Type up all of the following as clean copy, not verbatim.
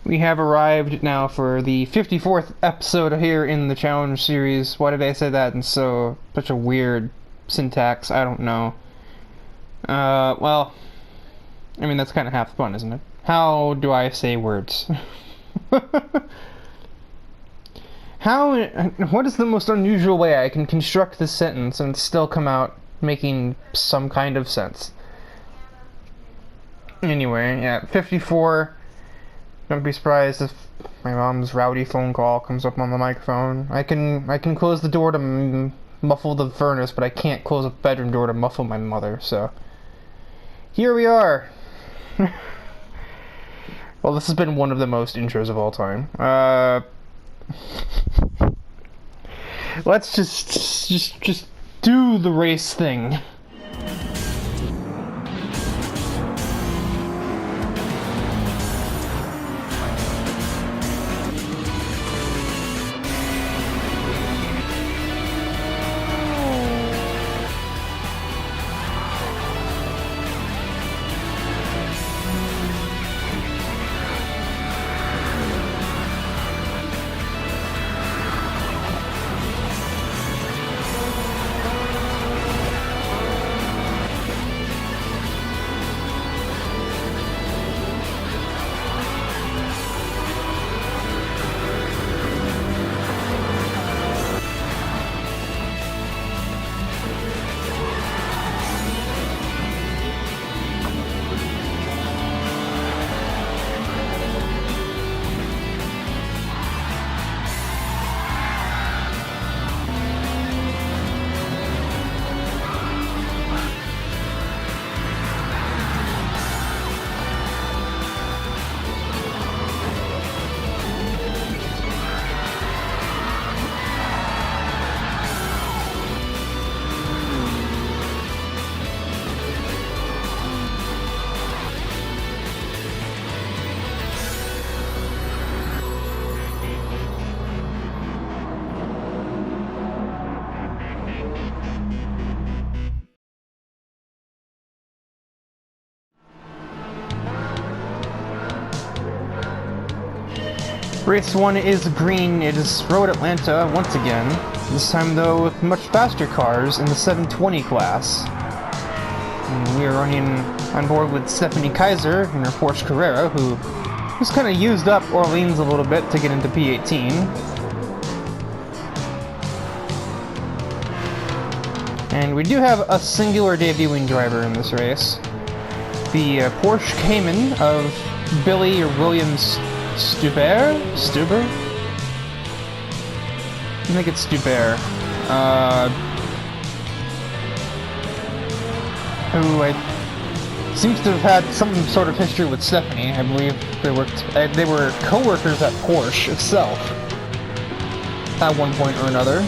We have arrived now for the 54th episode here in the challenge series. Why did I say that in such a weird syntax? I don't know. Well, I mean, that's kind of half fun, isn't it? How do I say words? What is the most unusual way I can construct this sentence and still come out making some kind of sense? Anyway, yeah, 54. Don't be surprised if my mom's rowdy phone call comes up on the microphone. I can close the door to muffle the furnace, but I can't close a bedroom door to muffle my mother, so here we are. Well, this has been one of the most intros of all time. Let's just do the race thing. Race 1 is green. It is Road Atlanta once again. This time, though, with much faster cars in the 720 class. And we are running on board with Stephanie Kaiser in her Porsche Carrera, who's kind of used up Orleans a little bit to get into P18. And we do have a singular debuting driver in this race. The Porsche Cayman of Billy or Williams Stuber? I think it's Stuber. Who seems to have had some sort of history with Stephanie. I believe they were co-workers at Porsche itself at one point or another.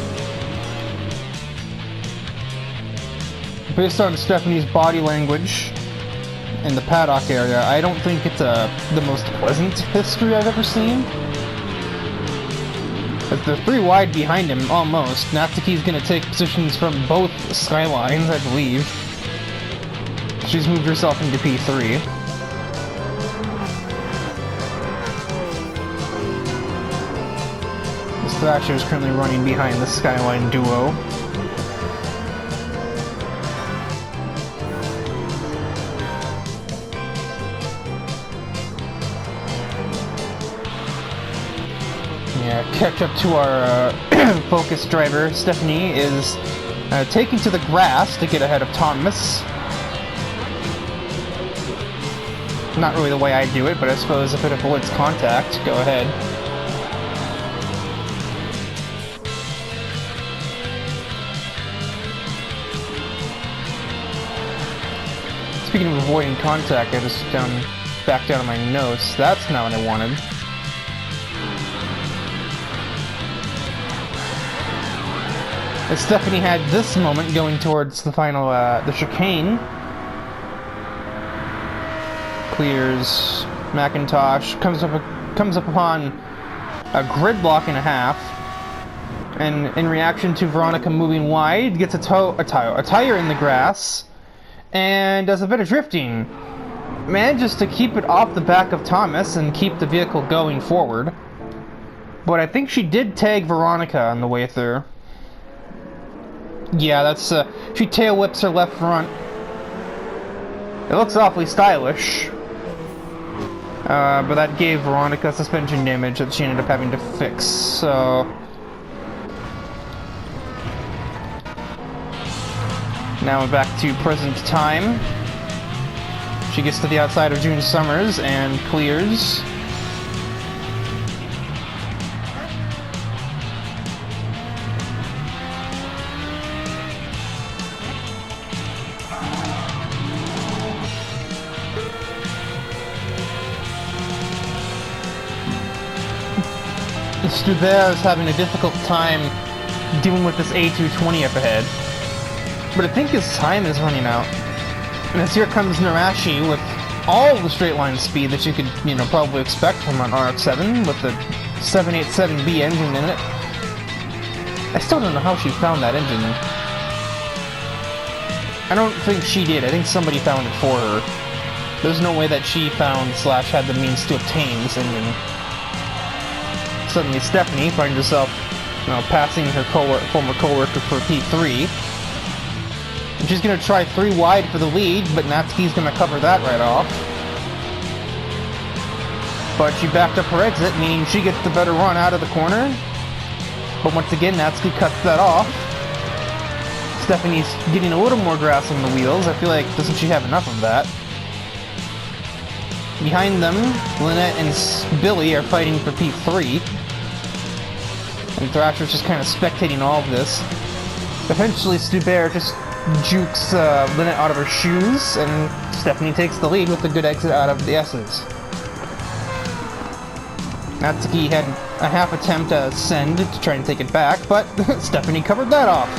Based on Stephanie's body language in the paddock area, I don't think it's the most pleasant history I've ever seen. But they're 3 wide behind him, almost. Natsuki's gonna take positions from both skylines, I believe. She's moved herself into P3. This Thrasher is currently running behind the Skyline duo. Catch up to our Focus driver. Stephanie is taking to the grass to get ahead of Thomas. Not really the way I do it, but I suppose if it avoids contact, go ahead. Speaking of avoiding contact, I just backed down on my notes. That's not what I wanted. As Stephanie had this moment going towards the final, the chicane. Clears McIntosh, comes up upon a gridlock and a half, and in reaction to Veronica moving wide, gets a tire in the grass, and does a bit of drifting. manages to keep it off the back of Thomas and keep the vehicle going forward. But I think she did tag Veronica on the way through. Yeah, that's, she tail whips her left front. It looks awfully stylish. But that gave Veronica suspension damage that she ended up having to fix, so... Now we're back to present time. She gets to the outside of June Summers and clears. Stubert is having a difficult time dealing with this A220 up ahead. But I think his time is running out. And as here comes Narashi with all the straight line speed that you could, you know, probably expect from an RX-7 with the 787B engine in it. I still don't know how she found that engine. I don't think she did. I think somebody found it for her. There's no way that she found / had the means to obtain this engine. Suddenly Stephanie finds herself, you know, passing her former co-worker for P3. And she's going to try 3 wide for the lead, but Natsuki's going to cover that right off. But she backed up her exit, meaning she gets the better run out of the corner. But once again, Natsuki cuts that off. Stephanie's getting a little more grass on the wheels. I feel like, doesn't she have enough of that? Behind them, Lynette and Billy are fighting for P3. And Thrasher's just kind of spectating all of this. Eventually, Stubert just jukes Lynette out of her shoes, and Stephanie takes the lead with a good exit out of the S's. Natsuki had a half attempt to send to try and take it back, but Stephanie covered that off.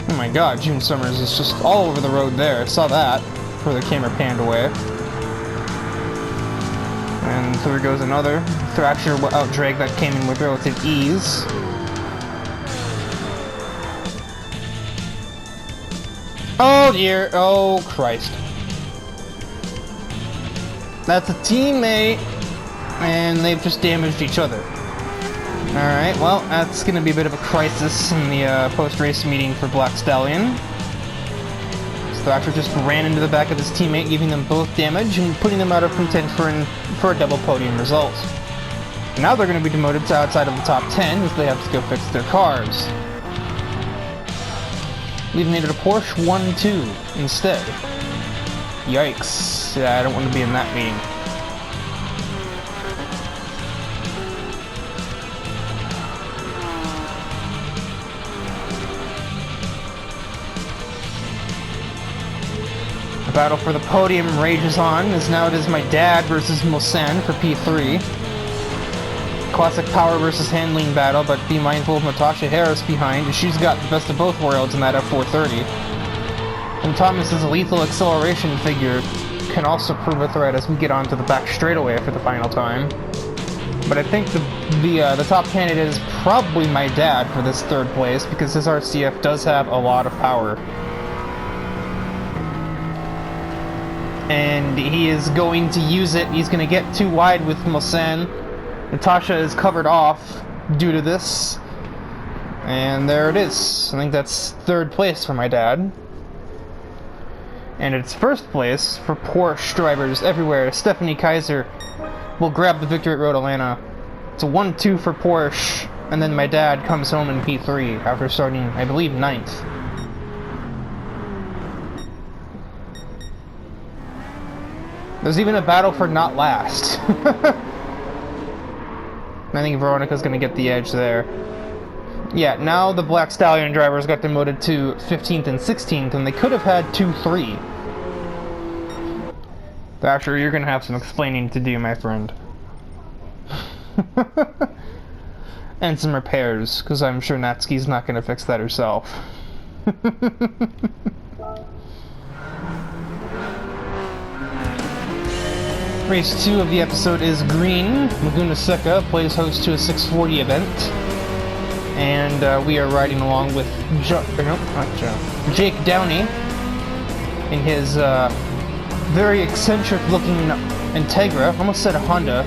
Oh my god, June Summers is just all over the road there. I saw that before the camera panned away. And so there goes another. Thrasher out-drag that came in with relative ease. Oh dear, oh Christ. That's a teammate, and they've just damaged each other. Alright, well, that's going to be a bit of a crisis in the post-race meeting for Black Stallion. Thrasher just ran into the back of his teammate, giving them both damage and putting them out of contention for a double podium result. Now they're going to be demoted to outside of the top 10 as they have to go fix their cars. Leaving it at a Porsche 1-2 instead. Yikes. Yeah, I don't want to be in that meeting. The battle for the podium rages on, as now it is my dad versus Mulsanne for P3. Classic power versus handling battle, but be mindful of Natasha Harris behind, as she's got the best of both worlds in that F430. And Thomas's lethal acceleration figure can also prove a threat as we get onto the back straightaway for the final time. But I think the top candidate is probably my dad for this third place, because his RCF does have a lot of power. And he is going to use it. He's going to get too wide with Mulsanne. Natasha is covered off due to this. And there it is. I think that's third place for my dad. And it's first place for Porsche drivers everywhere. Stephanie Kaiser will grab the victory at Road Atlanta. It's a 1-2 for Porsche. And then my dad comes home in P3 after starting, I believe, 9th. There's even a battle for not last. I think Veronica's going to get the edge there. Yeah, now the Black Stallion drivers got demoted to 15th and 16th, and they could have had 2-3. Thrasher, you're going to have some explaining to do, my friend. And some repairs, because I'm sure Natsuki's not going to fix that herself. Race 2 of the episode is Green. Laguna Seca plays host to a 640 event. and we are riding along with Jake Downey in his very eccentric-looking Integra. Almost said a Honda,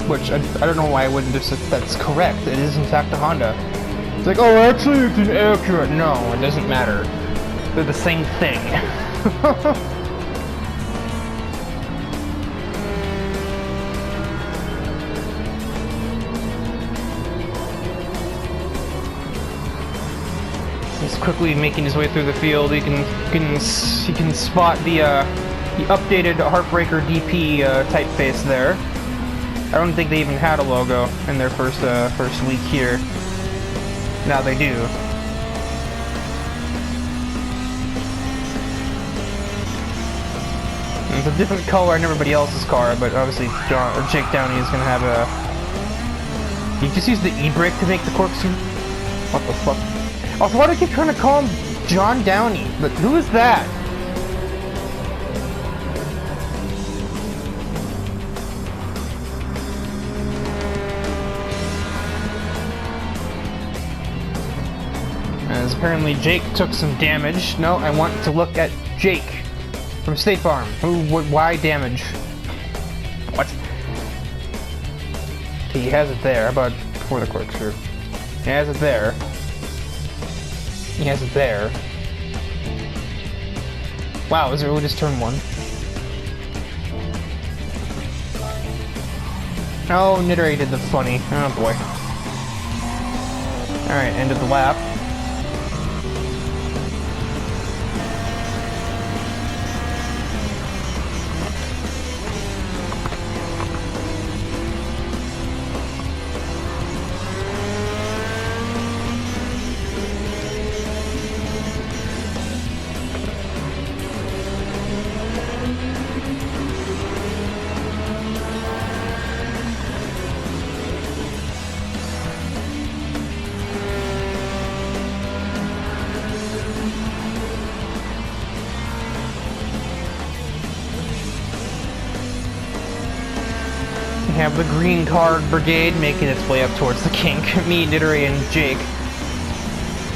which I don't know why I wouldn't just. That's correct. It is in fact a Honda. It's like, oh, actually, it's an Acura. No, it doesn't matter. They're the same thing. He's quickly making his way through the field. He can spot the updated Heartbreaker DP typeface there. I don't think they even had a logo in their first week here. Now they do. It's a different color in everybody else's car, but obviously Jake Downey is gonna have a. You just use the e-brake to make the corkscrew. What the fuck? Also, why do I keep trying to call him John Downey? But who is that? As apparently Jake took some damage. No, I want to look at Jake from State Farm. Why damage? What? Okay, he has it there. How about before the corkscrew? He has it there. He has it there. Wow, is it really just turn 1? Oh, Nittery did the funny. Oh boy. Alright, end of the lap. Have the green card brigade making its way up towards the kink. Me, Nittery, and Jake.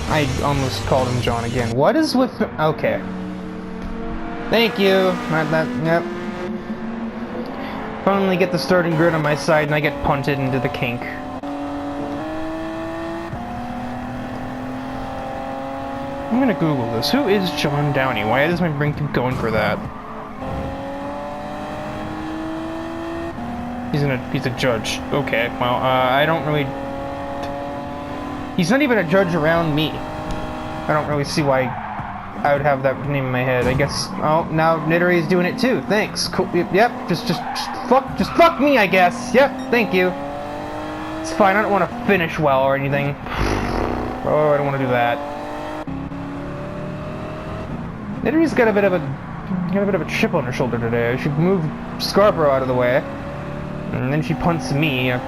I almost called him John again. What is with... Okay. Thank you. Yep. Finally get the starting grid on my side and I get punted into the kink. I'm gonna Google this. Who is John Downey? Why does my brain keep going for that? He's a judge. Okay, well, I don't really... He's not even a judge around me. I don't really see why I would have that name in my head. I guess... Oh, now Nittery is doing it too. Thanks. Cool. Yep, just fuck me, I guess. Yep, thank you. It's fine, I don't want to finish well or anything. Oh, I don't want to do that. Nittery's got a bit of a chip on her shoulder today. I should move Scarborough out of the way. And then she punts me a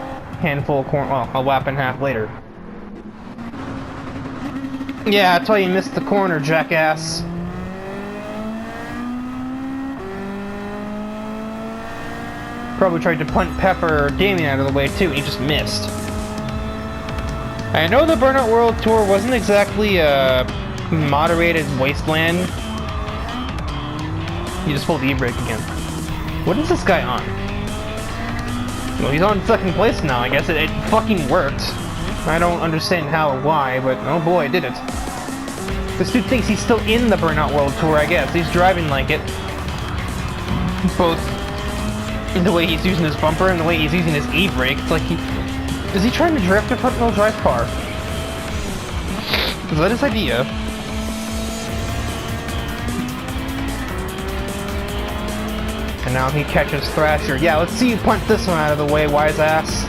handful of corn, well, a lap and a half later. Yeah, that's why you missed the corner, jackass. Probably tried to punt Pepper or Damien out of the way too, and he just missed. I know the Burnout World Tour wasn't exactly a moderated wasteland. You just pulled the e-brake again. What is this guy on? Well, he's on second place now, I guess. It fucking worked. I don't understand how or why, but oh boy, did it. This dude thinks he's still in the Burnout World Tour, I guess. He's driving like it. Both the way he's using his bumper and the way he's using his e-brake. It's like is he trying to drift a front-wheel drive car? Is that his idea? And now he catches Thrasher. Yeah, let's see you punt this one out of the way, wise ass.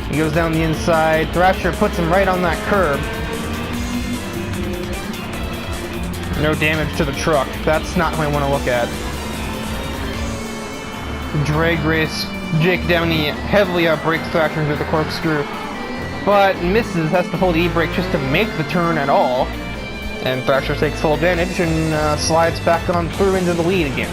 He goes down the inside. Thrasher puts him right on that curb. No damage to the truck. That's not what I want to look at. Drag race. Jake Downey heavily outbrakes Thrasher into the corkscrew. But misses, has to hold the e-brake just to make the turn at all. And Thrasher takes full advantage and slides back on through into the lead again.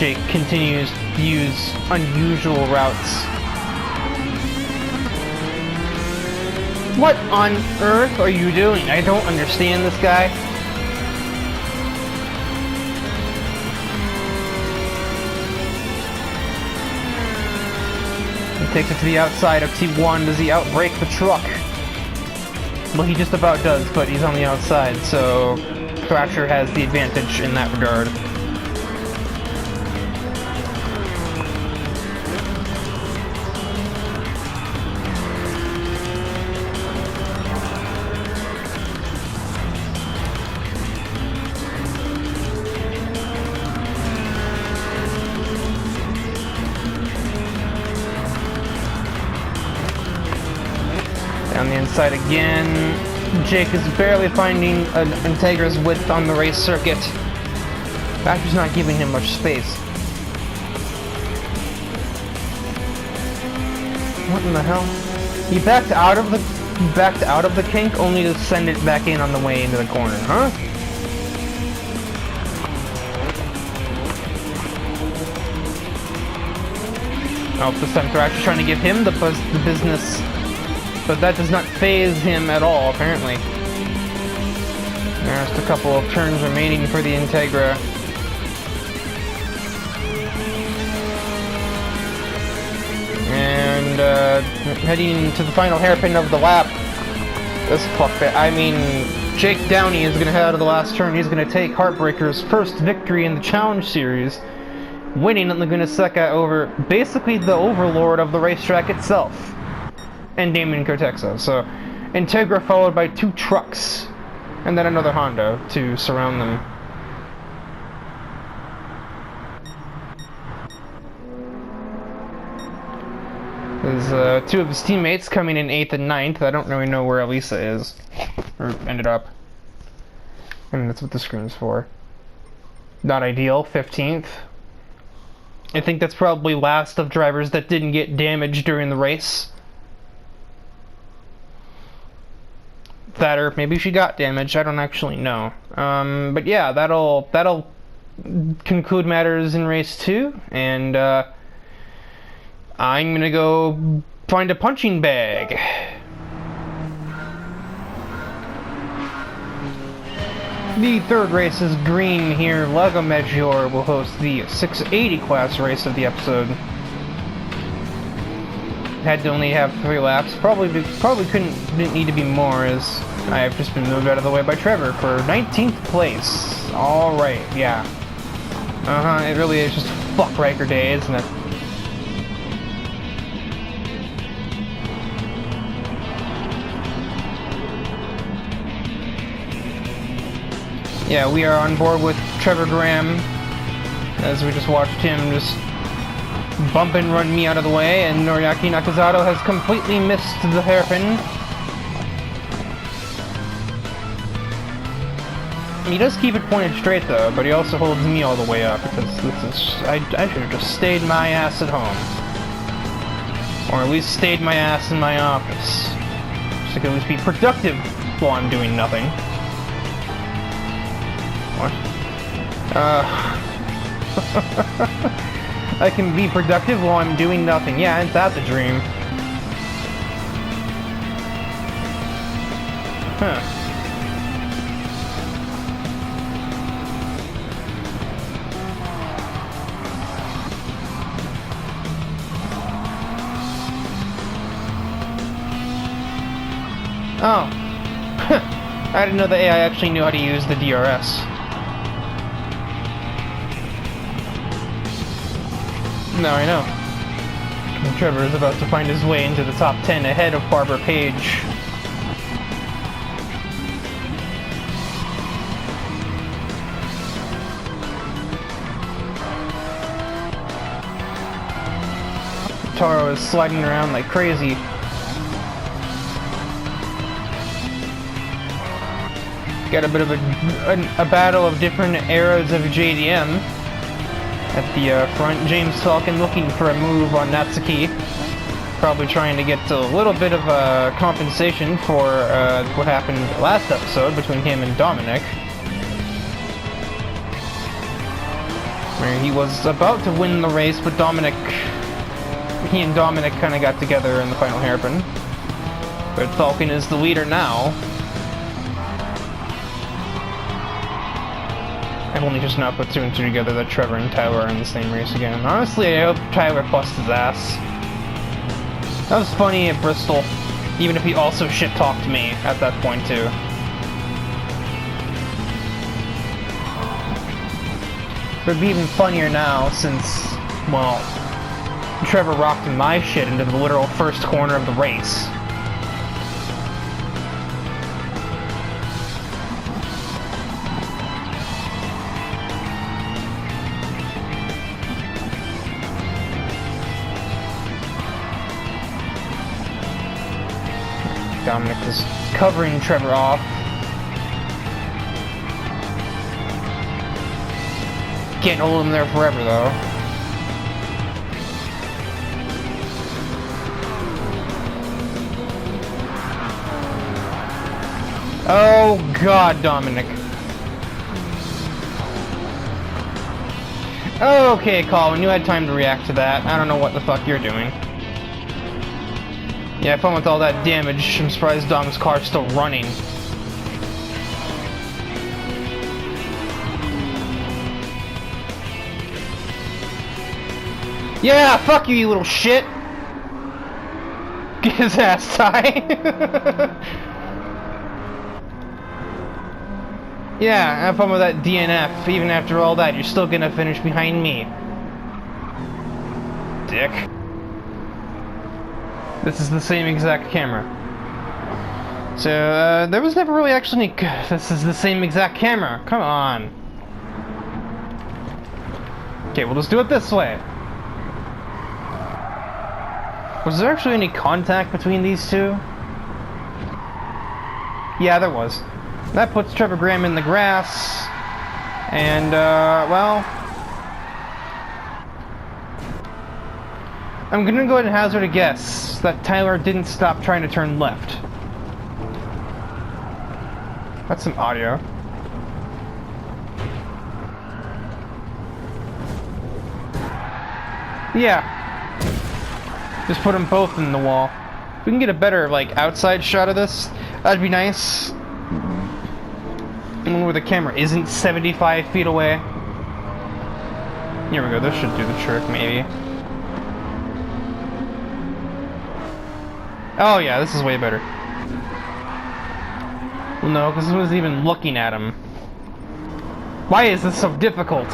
Jake continues to use unusual routes. What on earth are you doing? I don't understand this guy. He takes it to the outside of T1. Does he outbrake the truck? Well, he just about does, but he's on the outside, so Thrasher has the advantage in that regard. Down the inside again. Jake is barely finding an Integra's width on the race circuit. Thrasher's not giving him much space. What in the hell? He backed out of the kink only to send it back in on the way into the corner, huh? Oh, this time Thrasher's trying to give him the business. But that does not faze him at all, apparently. There's a couple of turns remaining for the Integra. And heading to the final hairpin of the lap. This fuckbit. I mean, Jake Downey is going to head out of the last turn. He's going to take Heartbreaker's first victory in the Challenge Series, winning at Laguna Seca over basically the overlord of the racetrack itself. And Damon Cortexo. So, Integra followed by 2 trucks, and then another Honda to surround them. There's 2 of his teammates coming in 8th and 9th. I don't really know where Elisa is, or ended up. And that's what the screen's for. Not ideal, 15th. I think that's probably last of drivers that didn't get damaged during the race. That, or maybe she got damaged, I don't actually know. But yeah, that'll conclude matters in race 2, and I'm gonna go find a punching bag. The third race is green here. Lago Maggiore will host the 680 class race of the episode. Had to only have 3 laps. Probably didn't need to be more, as I have just been moved out of the way by Trevor for 19th place. Alright, yeah. It really is just fuck Riker Day, isn't it? Yeah, we are on board with Trevor Graham, as we just watched him just bump and run me out of the way, and Noriaki Nakazato has completely missed the hairpin. He does keep it pointed straight though, but he also holds me all the way up, because this is... I should have just stayed my ass at home. Or at least stayed my ass in my office. So I can at least be productive while I'm doing nothing. What? I can be productive while I'm doing nothing. Yeah, ain't that the dream? Huh. Oh. I didn't know the AI actually knew how to use the DRS. Now I know. And Trevor is about to find his way into the top 10 ahead of Barbara Page. Taro is sliding around like crazy. Got a bit of a battle of different eras of JDM. At the front, James Falcon looking for a move on Natsuki. Probably trying to get a little bit of compensation for what happened last episode between him and Dominic. where he was about to win the race, but he and Dominic kind of got together in the final hairpin. But Falcon is the leader now. I've only just now put two and two together that Trevor and Tyler are in the same race again. Honestly, I hope Tyler busts his ass. That was funny at Bristol, even if he also shit-talked me at that point too. It would be even funnier now since, well, Trevor rocked my shit into the literal first corner of the race. Dominic is covering Trevor off. Can't hold him there forever, though. Oh, God, Dominic. Okay, Colin, you had time to react to that. I don't know what the fuck you're doing. Yeah, fun with all that damage. I'm surprised Dom's car's still running. Yeah, fuck you, you little shit! Get his ass, Ty. Yeah, have fun with that DNF. Even after all that, you're still gonna finish behind me. Dick. This is the same exact camera. So, there was never really actually any... This is the same exact camera. Come on. Okay, we'll just do it this way. Was there actually any contact between these two? Yeah, there was. That puts Trevor Graham in the grass. And, well... I'm gonna go ahead and hazard a guess that Tyler didn't stop trying to turn left. That's some audio. Yeah. Just put them both in the wall. If we can get a better, like, outside shot of this, that'd be nice. One where the camera isn't 75 feet away. Here we go, this should do the trick, maybe. Oh yeah, this is way better. Well, no, because I wasn't even looking at him. Why is this so difficult?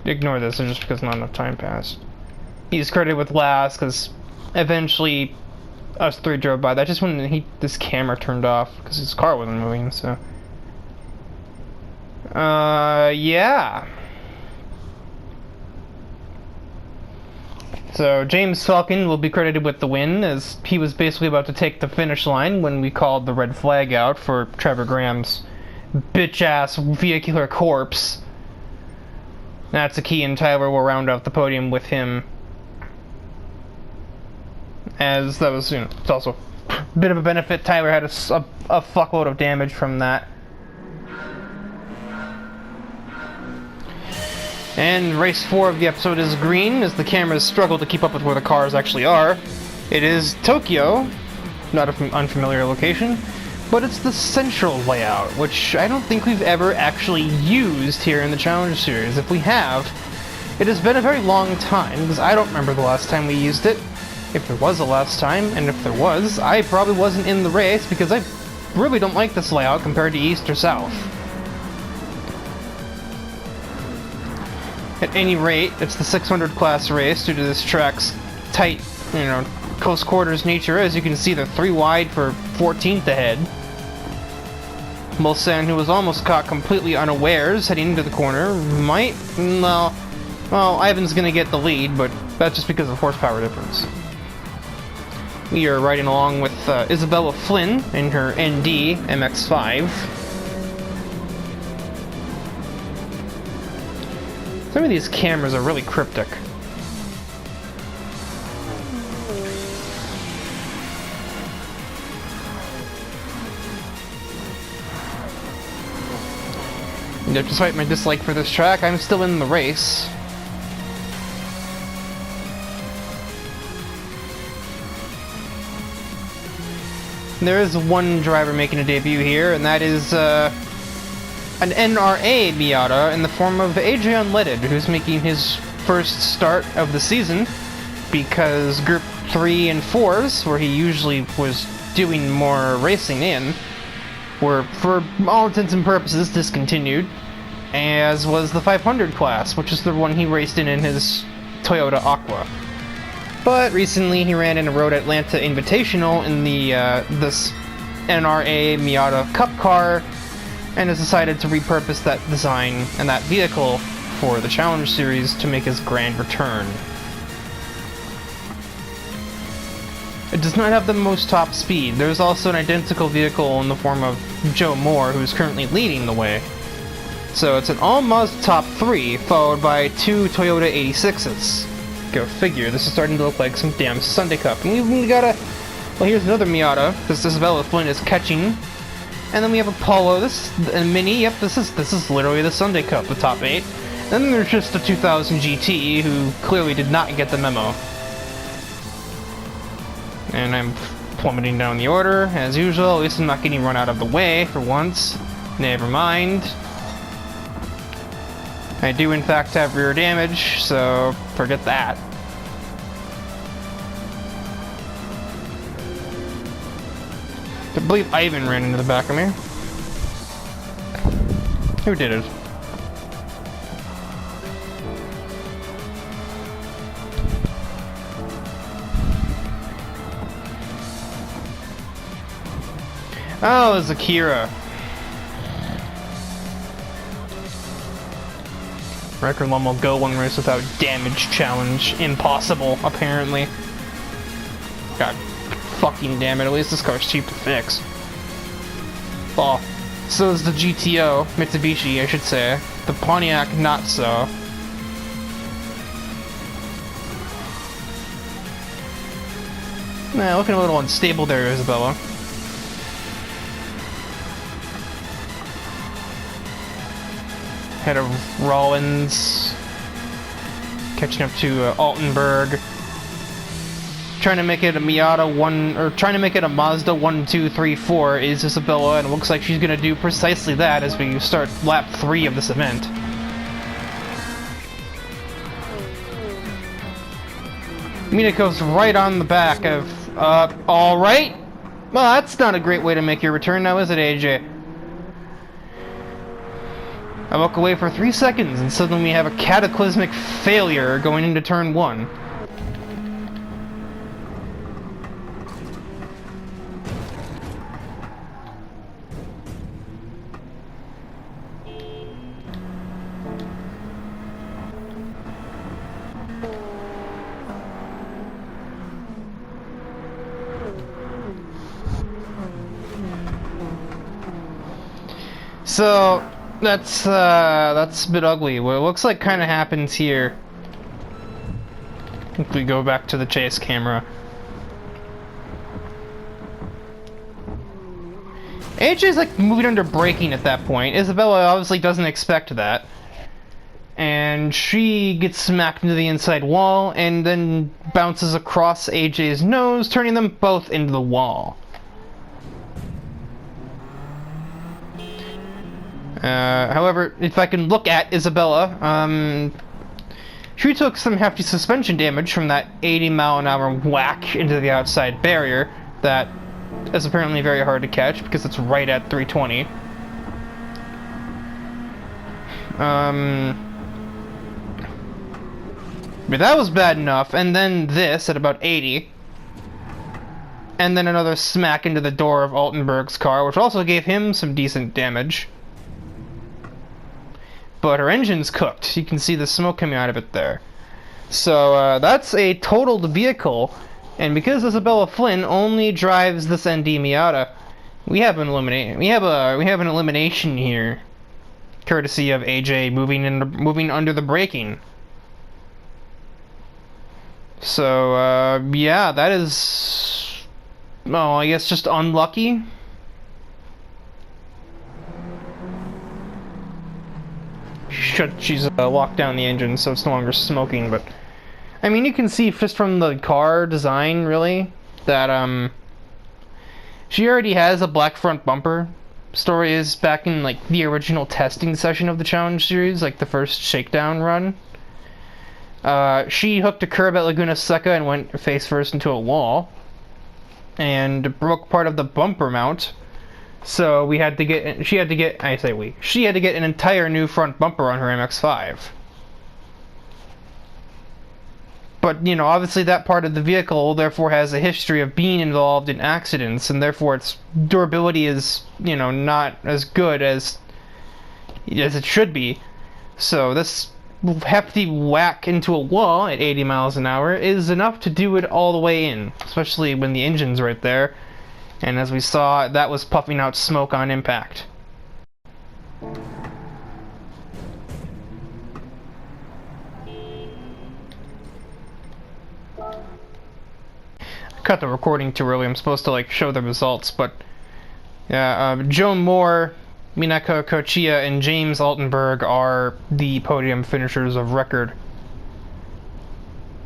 Ignore this, it's just because not enough time passed. He's credited with last because eventually us three drove by. That just when this camera turned off because his car wasn't moving, so. Yeah. So James Falcon will be credited with the win as he was basically about to take the finish line when we called the red flag out for Trevor Graham's bitch-ass vehicular corpse. That's a key, and Tyler will round out the podium with him. As that was, you know, it's also a bit of a benefit. Tyler had a fuckload of damage from that. And race 4 of the episode is green, as the cameras struggle to keep up with where the cars actually are. It is Tokyo, not an unfamiliar location, but it's the central layout, which I don't think we've ever actually used here in the Challenger series. If we have, it has been a very long time, because I don't remember the last time we used it. If there was a last time, and if there was, I probably wasn't in the race, because I really don't like this layout compared to East or South. At any rate, it's the 600 class race due to this track's tight, you know, close quarters nature. As you can see, they're 3 wide for 14th ahead. Mulsanne, who was almost caught completely unawares heading into the corner, might, well, Ivan's gonna get the lead, but that's just because of horsepower difference. We are riding along with Isabella Flynn in her ND MX-5. Some of these cameras are really cryptic. You know, despite my dislike for this track, I'm still in the race. There is one driver making a debut here, and that is an NRA Miata in the form of AJ Unleaded, who's making his first start of the season, because Group 3 and 4s, where he usually was doing more racing in, were, for all intents and purposes, discontinued, as was the 500 class, which is the one he raced in his Toyota Aqua. But recently he ran in a Road Atlanta Invitational in the this NRA Miata Cup car, and has decided to repurpose that design and that vehicle for the Challenge Series to make his grand return. It does not have the most top speed. There's also an identical vehicle in the form of Joe Moore, who is currently leading the way. So it's an all-Mazda top 3, followed by 2 Toyota 86s. Go figure, this is starting to look like some damn Sunday Cup. And we got a... Well, here's another Miata, because Isabella Flynn is catching. And then we have a Polo, this a Mini, yep, this is literally the Sunday Cup, the top 8. And then there's just a 2000 GT, who clearly did not get the memo. And I'm plummeting down the order, as usual. At least I'm not getting run out of the way, for once. Never mind. I do in fact have rear damage, so forget that. I believe Ivan ran into the back of me. Who did it? Oh, it's Akira. Record one will go one race without damage challenge. Impossible, apparently. God fucking damn it, at least this car's cheap to fix. Oh, so is the GTO, Mitsubishi, I should say. The Pontiac, not so. Nah, looking a little unstable there, Isabella. Head of Rollins, catching up to Altenberg, trying to make it a trying to make it a Mazda 1, 2, 3, 4 is Isabella, and it looks like she's gonna do precisely that as we start lap 3 of this event. Minako's right on the back of, alright? Well, that's not a great way to make your return now, is it, AJ? I walk away for 3 seconds, and suddenly we have a cataclysmic failure going into turn 1. So that's a bit ugly. What it looks like kind of happens here. If we go back to the chase camera. AJ's like moving under braking at that point. Isabella obviously doesn't expect that. And she gets smacked into the inside wall and then bounces across AJ's nose, turning them both into the wall. However, if I can look at Isabella, she took some hefty suspension damage from that 80-mile-an-hour whack into the outside barrier that is apparently very hard to catch because it's right at 320. But that was bad enough, and then this at about 80. And then another smack into the door of Altenberg's car, which also gave him some decent damage. But her engine's cooked. You can see the smoke coming out of it there. So that's a totaled vehicle, and because Isabella Flynn only drives this ND Miata, we have an elimination here. courtesy of AJ moving under the braking. So, yeah, that is, well, I guess just unlucky. She's locked down the engine, so it's no longer smoking, but I mean, you can see just from the car design, really, that, she already has a black front bumper. Story is, back in, like, the original testing session of the Challenge series, like the first shakedown run, she hooked a curb at Laguna Seca and went face first into a wall, and broke part of the bumper mount. So she had to get an entire new front bumper on her MX-5. But, you know, obviously that part of the vehicle therefore has a history of being involved in accidents, and therefore its durability is, you know, not as good as it should be. So this hefty whack into a wall at 80 miles an hour is enough to do it all the way in, especially when the engine's right there. And as we saw, that was puffing out smoke on impact. Cut the recording too early. I'm supposed to like show the results, but yeah, Joan Moore, Minako Kochiya, and James Altenberg are the podium finishers of record.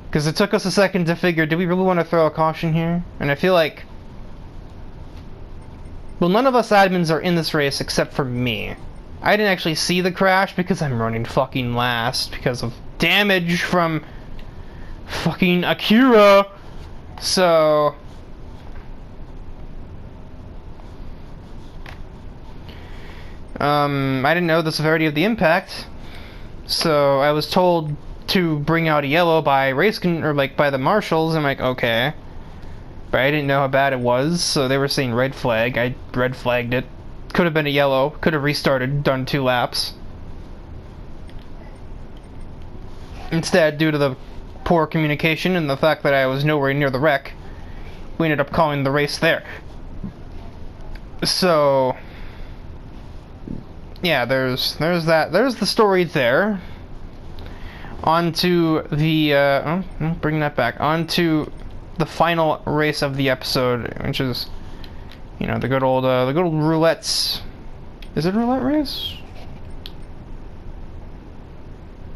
Because it took us a second to figure, do we really want to throw a caution here? And I feel like, well, none of us admins are in this race except for me. I didn't actually see the crash because I'm running fucking last because of damage from fucking Akira. So I didn't know the severity of the impact, so I was told to bring out a yellow by by the marshals. I'm like, okay, but I didn't know how bad it was, so they were saying red flag. I red flagged it. Could have been a yellow. Could have restarted, done 2 laps. Instead, due to the poor communication and the fact that I was nowhere near the wreck, we ended up calling the race there. So yeah, there's the story there. On to the bring that back. On to the final race of the episode, which is, you know, the good old roulettes. Is it a roulette race?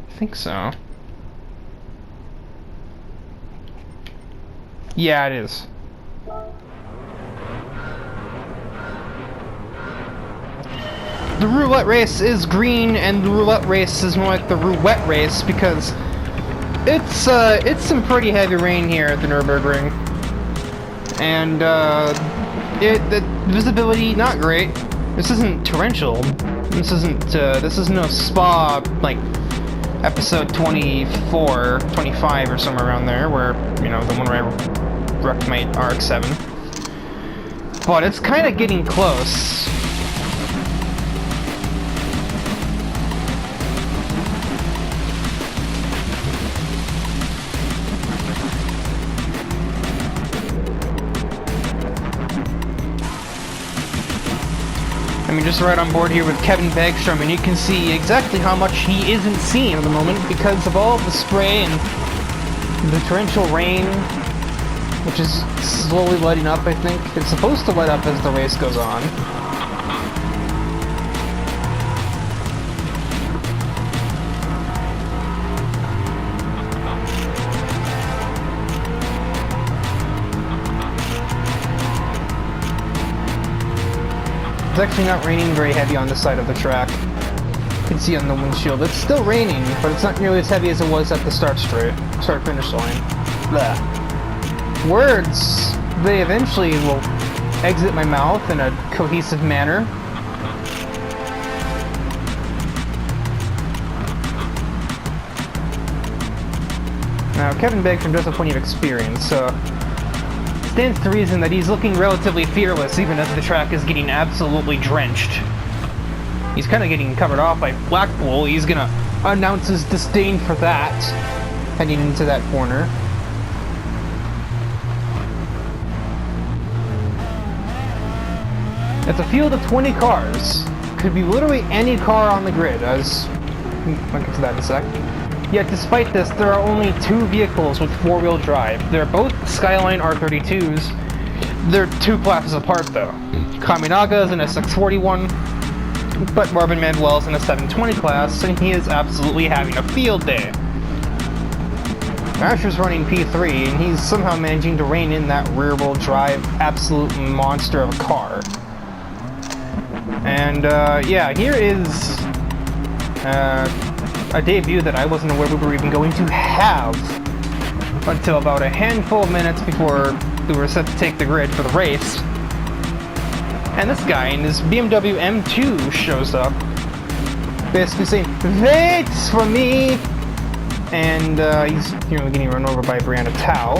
I think so. Yeah, it is. The roulette race is green, and the roulette race is more like the roulette race because it's some pretty heavy rain here at the Nürburgring, and the visibility not great. This isn't torrential. This is no Spa like episode 24, 25 or somewhere around there, where, you know, the one where I wrecked my RX-7. But it's kind of getting close. I mean, just right on board here with Kevin Begstrom, and you can see exactly how much he isn't seeing at the moment because of all the spray and the torrential rain, which is slowly letting up, I think. It's supposed to let up as the race goes on. It's actually not raining very heavy on this side of the track. You can see on the windshield. It's still raining, but it's not nearly as heavy as it was at the start-finish line. Blah. Words, they eventually will exit my mouth in a cohesive manner. Now, Kevin Begstrom does have plenty of experience, so stands to reason that he's looking relatively fearless even as the track is getting absolutely drenched. He's kind of getting covered off by Blackpool. He's gonna announce his disdain for that heading into that corner. It's a field of 20 cars could be literally any car on the grid, as I'll get to that in a sec. Yet despite this, there are only 2 vehicles with 4-wheel drive. They're both Skyline R32s. They're 2 classes apart though. Kaminaga is in a 641, but Marvin Manuel is in a 720 class, and he is absolutely having a field day. Asher's running P3, and he's somehow managing to rein in that rear-wheel drive absolute monster of a car. And yeah, here is a debut that I wasn't aware we were even going to have until about a handful of minutes before we were set to take the grid for the race. And this guy in his BMW M2 shows up, basically saying, "Wait for me!" And he's getting run over by Brianna Tao.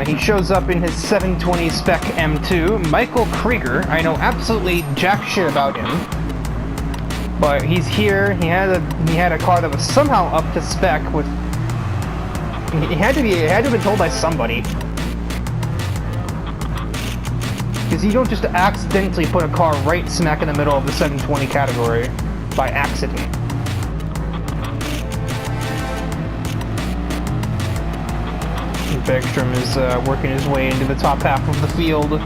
He shows up in his 720 spec M2. Michael Krieger, I know absolutely jack shit about him, but he's here. He had a car that was somehow up to spec with. It had to have been told by somebody, because you don't just accidentally put a car right smack in the middle of the 720 category by accident. Bergstrom is working his way into the top half of the field.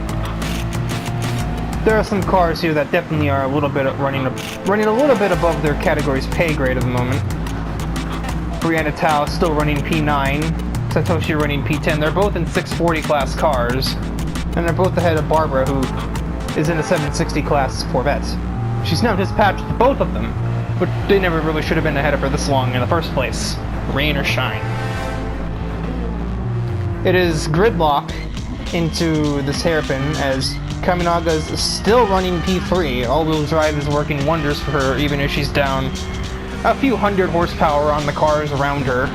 There are some cars here that definitely are a little bit running a little bit above their category's pay grade at the moment. Brianna Tao still running P9, Satoshi running P10. They're both in 640 class cars, and they're both ahead of Barbara, who is in a 760 class Corvette. She's now dispatched both of them, but they never really should have been ahead of her this long in the first place, rain or shine. It is gridlock into this hairpin as Kaminaga is still running P3. All-wheel drive is working wonders for her, even if she's down a few hundred horsepower on the cars around her.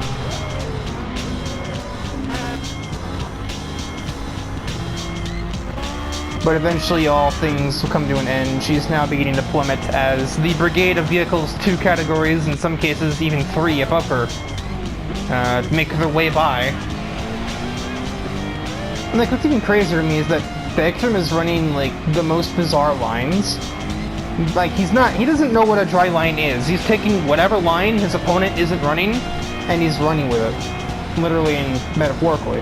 But eventually all things will come to an end. She's now beginning to plummet as the brigade of vehicles 2 categories, in some cases even 3 above her, make their way by. And like, what's even crazier to me is that Bergstrom is running like the most bizarre lines. Like, he doesn't know what a dry line is. He's taking whatever line his opponent isn't running, and he's running with it. Literally and metaphorically.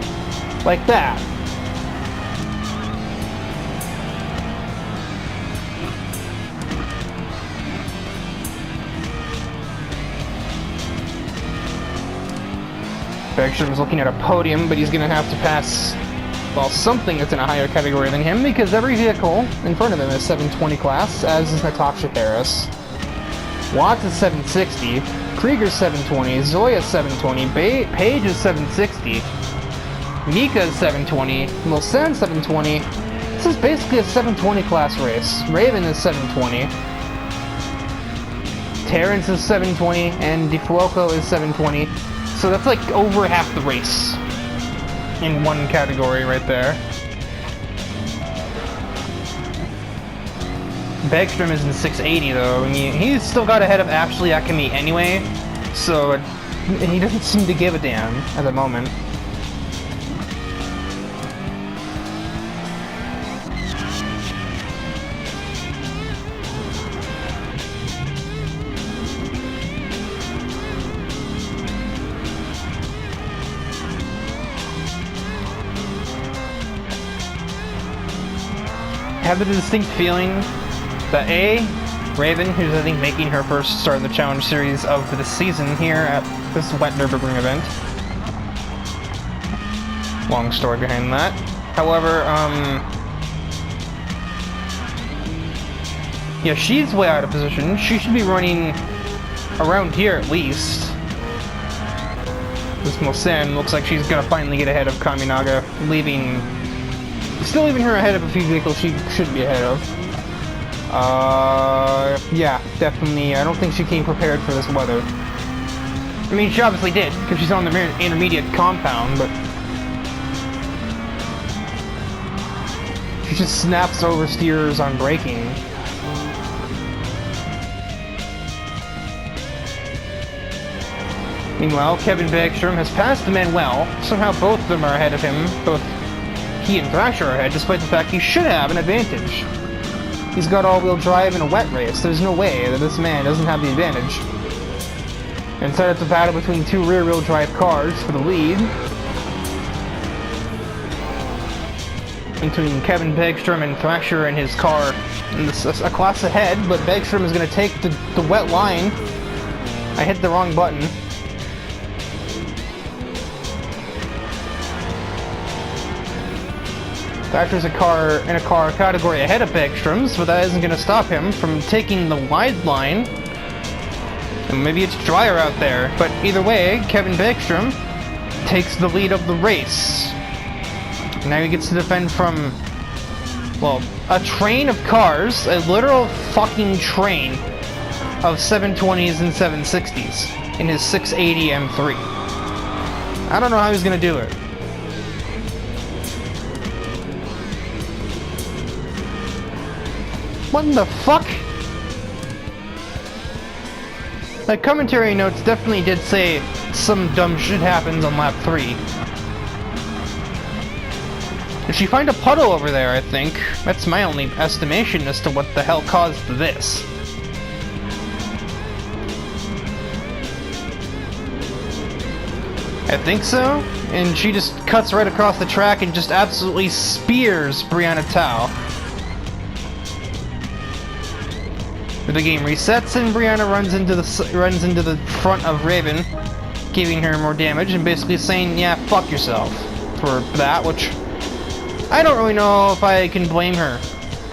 Like that. Bergstrom is looking at a podium, but he's gonna have to pass, well, something that's in a higher category than him, because every vehicle in front of him is 720 class, as is Natasha Harris. Watts is 760, Krieger's 720, Zoya's 720, Page is 760, Mika's 720, Milsen's 720. This is basically a 720 class race. Raven is 720. Terrence is 720, and DeFuoco is 720. So that's like over half the race in one category right there. Bergstrom is in 680 though, and he's still got ahead of Ashley Akemi anyway, so he doesn't seem to give a damn at the moment. I have the distinct feeling that Raven, who's I think making her first start in the Challenge Series of this season here at this wet Nürburgring event. Long story behind that. However, yeah, she's way out of position. She should be running around here at least. This Milsen looks like she's gonna finally get ahead of Kaminaga, still leaving her ahead of a few vehicles she should be ahead of. Yeah, definitely. I don't think she came prepared for this weather. I mean, she obviously did, because she's on the intermediate compound, but she just snaps oversteers on braking. Meanwhile, Kevin Bergstrom has passed Manuel. Somehow both of them are ahead of him. Both he and Thrasher are ahead, despite the fact he should have an advantage. He's got all-wheel drive in a wet race. There's no way that this man doesn't have the advantage. Instead, it's a battle between two rear-wheel drive cars for the lead. Between Kevin Begstrom and Thrasher and his car. And this is a class ahead, but Begstrom is going to take the wet line. I hit the wrong button. Thrasher's in a car category ahead of Begstrom's, but that isn't going to stop him from taking the wide line. And maybe it's drier out there, but either way, Kevin Begstrom takes the lead of the race. Now he gets to defend from, well, a train of cars, a literal fucking train of 720s and 760s in his 680 M3. I don't know how he's going to do it. What in the fuck? The commentary notes definitely did say some dumb shit happens on lap 3. Did she find a puddle over there, I think? That's my only estimation as to what the hell caused this. I think so? And she just cuts right across the track and just absolutely spears Brianna Tao. The game resets and Brianna runs into the front of Raven, giving her more damage and basically saying, yeah, fuck yourself for that, which I don't really know if I can blame her.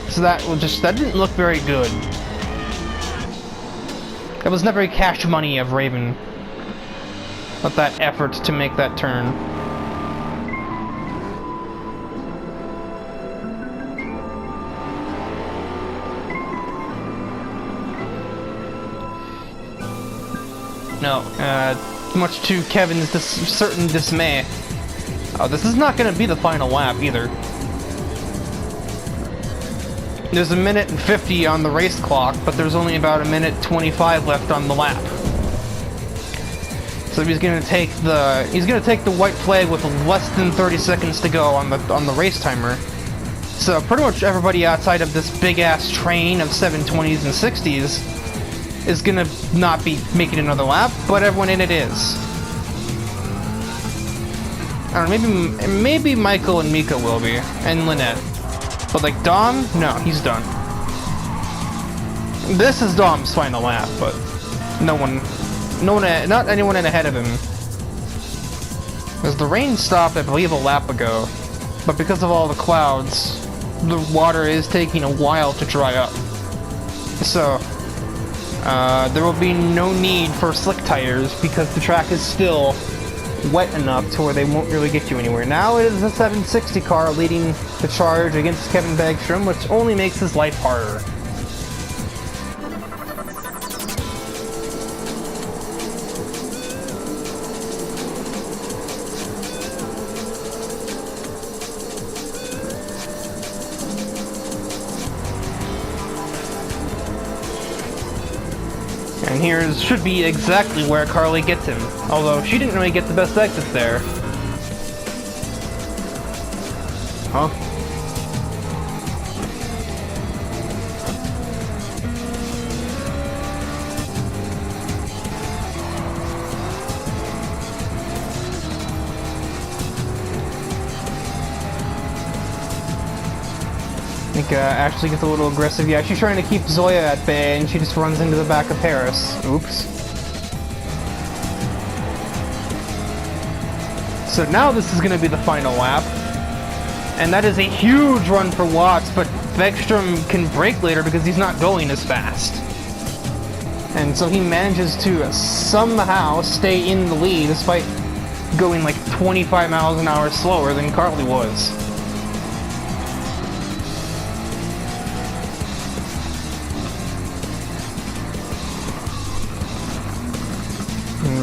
So that didn't look very good. That was not very cash money of Raven. With that effort to make that turn. No, much to Kevin's certain dismay. Oh, this is not going to be the final lap either. There's a minute and 50 on the race clock, but there's only about a minute 25 left on the lap. So he's going to take the white flag with less than 30 seconds to go on the race timer. So pretty much everybody outside of this big ass train of 720s and 60s is gonna not be making another lap, but everyone in it is. I don't know, maybe Michael and Mika will be, and Lynette. But like Dom, no, he's done. This is Dom's final lap, but not anyone in ahead of him. Because the rain stopped, I believe, a lap ago, but because of all the clouds, the water is taking a while to dry up. So there will be no need for slick tires because the track is still wet enough to where they won't really get you anywhere. Now it is a 760 car leading the charge against Kevin Begstrom, which only makes his life harder. And here should be exactly where Carly gets him, although she didn't really get the best exit there. Huh? I think Ashley gets a little aggressive. Yeah, she's trying to keep Zoya at bay, and she just runs into the back of Paris. Oops. So now this is going to be the final lap. And that is a huge run for Watts, but Begstrom can brake later because he's not going as fast. And so he manages to somehow stay in the lead despite going like 25 miles an hour slower than Carly was.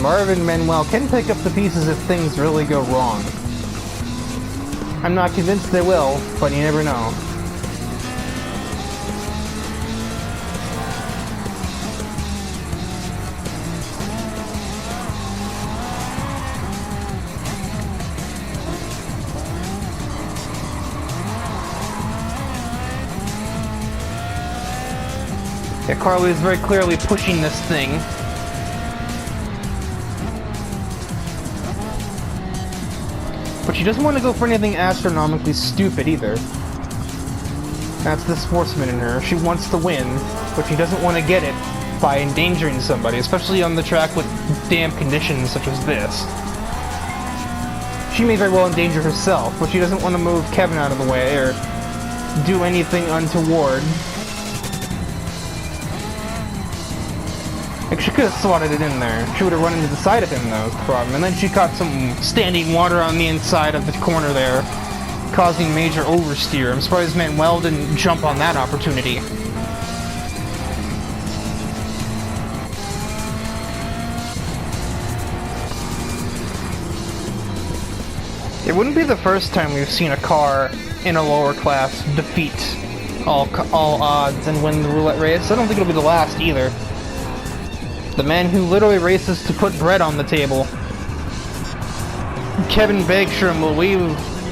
Marvin Manuel can pick up the pieces if things really go wrong. I'm not convinced they will, but you never know. Yeah, Carly is very clearly pushing this thing. But she doesn't want to go for anything astronomically stupid either. That's the sportsman in her. She wants to win, but she doesn't want to get it by endangering somebody, especially on the track with damp conditions such as this. She may very well endanger herself, but she doesn't want to move Kevin out of the way or do anything untoward. Like, she could have swatted it in there. She would have run into the side of him, though, is the problem. And then she caught some standing water on the inside of the corner there, causing major oversteer. I'm surprised Manuel didn't jump on that opportunity. It wouldn't be the first time we've seen a car in a lower class defeat all odds and win the roulette race. I don't think it'll be the last either. The man who literally races to put bread on the table, Kevin Bagstrom, will weave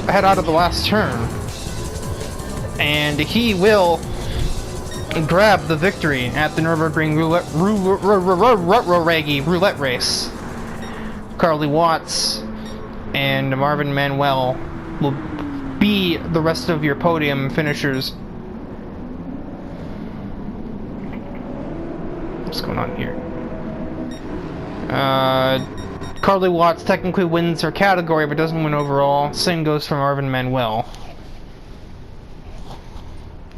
head out of the last turn, and he will grab the victory at the Nürburgring roulette race. Carly Watts and Marvin Manuel will be the rest of your podium finishers. What's going on here? Carly Watts technically wins her category, but doesn't win overall. Same goes for Marvin Manuel.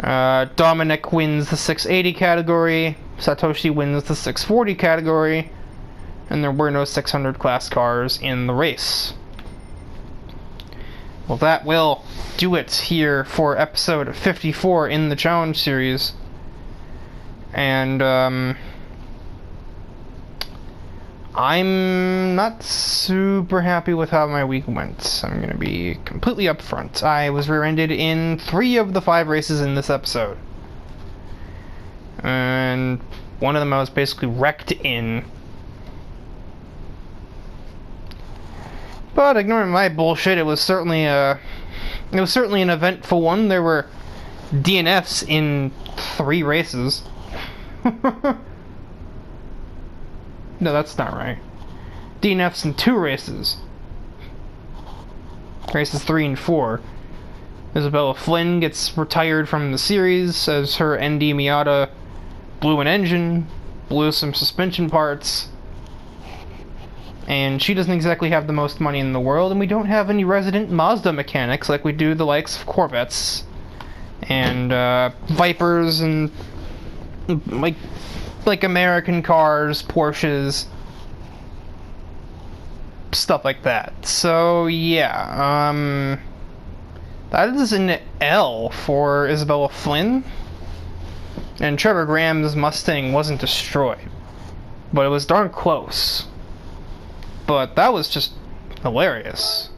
Dominic wins the 680 category. Satoshi wins the 640 category. And there were no 600 class cars in the race. Well, that will do it here for episode 54 in the challenge series. And, I'm not super happy with how my week went. I'm gonna be completely upfront. I was rear-ended in 3 of the 5 races in this episode. And one of them I was basically wrecked in. But ignoring my bullshit, it was certainly an eventful one. There were DNFs in 3 races. No, that's not right. DNFs in 2 races. Races 3 and 4. Isabella Flynn gets retired from the series as her ND Miata blew an engine, blew some suspension parts, and she doesn't exactly have the most money in the world, and we don't have any resident Mazda mechanics like we do the likes of Corvettes and Vipers and like American cars, Porsches, stuff like that. So yeah, that is an L for Isabella Flynn. And Trevor Graham's Mustang wasn't destroyed, but it was darn close. But that was just hilarious.